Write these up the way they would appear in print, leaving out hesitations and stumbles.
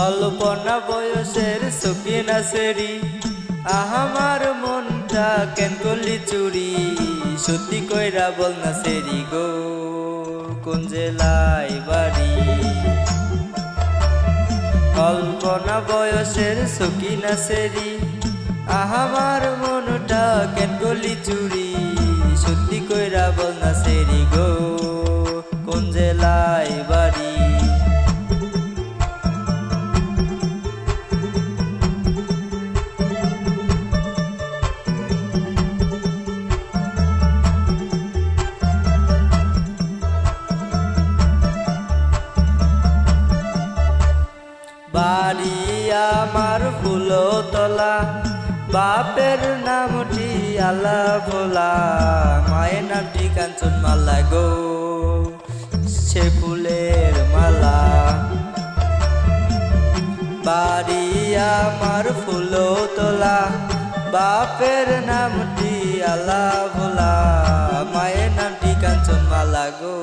অল্পনা বয়সের সকিনা সেরি আহামার মনটা কেন করলি চুরি সত্যি কইরা বল না সেরি গো কোন জেলায় বাড়ি অল্পনা বয়সের সকিনা সেরি আহামার মনটা কেন করলি চুরি সত্যি কইরা বল না সেরি গো কোন জেলায় বাড়ি বাড়ি আমার ফুলতলা বাপের নামটি আলা ভোলা মায়ের নামটি কাঞ্চন মালা গো সে ফুলের মালা বাড়ি আমার ফুলতলা বাপের নামটি আলা ভোলা মায়ের নামটি কাঞ্চন মালা গো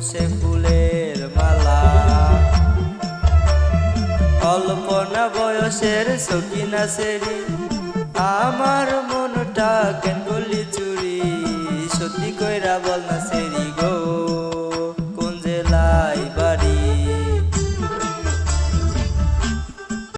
সে ফুলের মালা অল্পনা বয়সের সকিনা সেরি আমার মনটা কেন করলি চুরি সত্যি কইরা বল না সেরি